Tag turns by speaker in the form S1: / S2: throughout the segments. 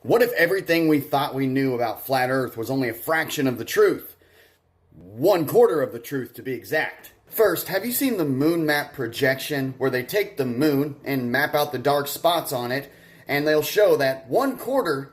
S1: What if everything we thought we knew about flat Earth was only a fraction of the truth? 1/4 of the truth, to be exact. First, have you seen the moon map projection where they take the moon and map out the dark spots on it, and they'll show that 1/4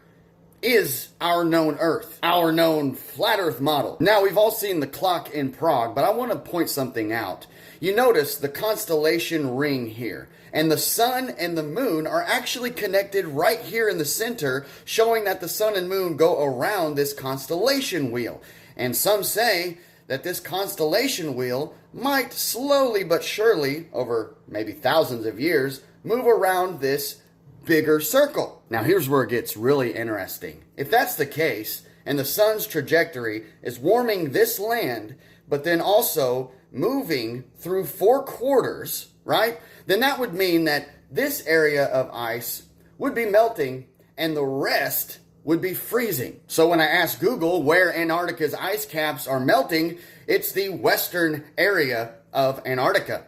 S1: is our known Earth, our known flat Earth model. Now, we've all seen the clock in Prague, but I want to point something out. You notice the constellation ring here, and the sun and the moon are actually connected right here in the center, showing that the sun and moon go around this constellation wheel. And some say that this constellation wheel might slowly but surely, over maybe thousands of years, move around this bigger circle. Now here's where it gets really interesting. If that's the case, and the sun's trajectory is warming this land, but then also moving through 4/4, right? Then that would mean that this area of ice would be melting and the rest would be freezing. So when I ask Google where Antarctica's ice caps are melting, it's the western area of Antarctica.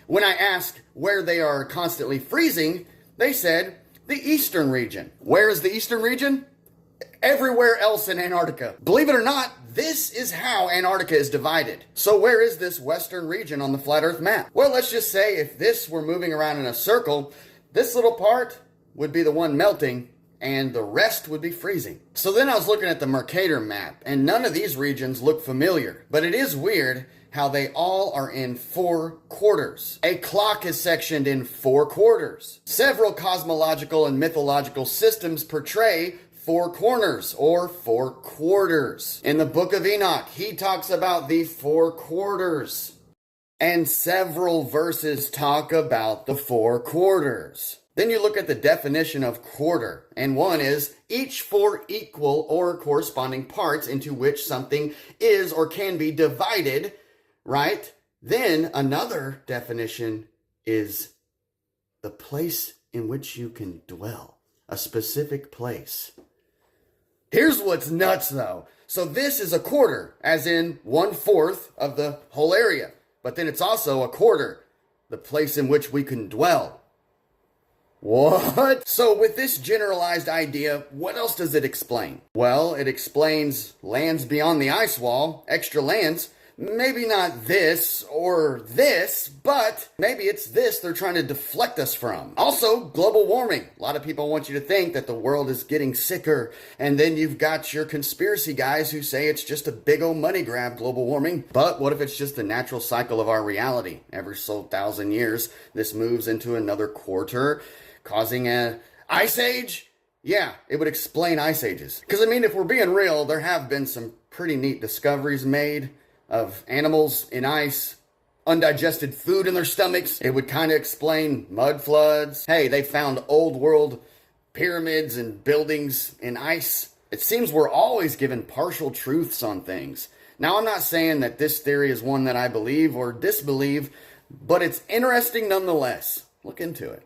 S1: When I ask where they are constantly freezing, they said the eastern region. Where is the eastern region? Everywhere else in Antarctica. Believe it or not, this is how Antarctica is divided. So where is this western region on the flat Earth map? Well, let's just say if this were moving around in a circle, this little part would be the one melting and the rest would be freezing. So then I was looking at the Mercator map, and none of these regions look familiar. But it is weird how they all are in 4/4. A clock is sectioned in 4/4. Several cosmological and mythological systems portray 4 corners or 4/4. In the Book of Enoch, he talks about the 4/4. And several verses talk about the 4/4. Then you look at the definition of quarter, and one is each 4 equal or corresponding parts into which something is or can be divided, right? Then another definition is the place in which you can dwell, a specific place. Here's what's nuts though. So this is a quarter, as in 1/4 of the whole area, but then it's also a quarter, the place in which we can dwell. What? So with this generalized idea, what else does it explain? Well, it explains lands beyond the ice wall, extra lands. Maybe not this or this, but maybe it's this they're trying to deflect us from. Also, global warming. A lot of people want you to think that the world is getting sicker, and then you've got your conspiracy guys who say it's just a big old money grab, global warming. But what if it's just the natural cycle of our reality? Every so 1,000 years, this moves into another quarter, causing an ice age? Yeah, it would explain ice ages. Because, I mean, if we're being real, there have been some pretty neat discoveries made of animals in ice, undigested food in their stomachs. It would kind of explain mud floods. Hey, they found old world pyramids and buildings in ice. It seems we're always given partial truths on things. Now, I'm not saying that this theory is one that I believe or disbelieve, but it's interesting nonetheless. Look into it.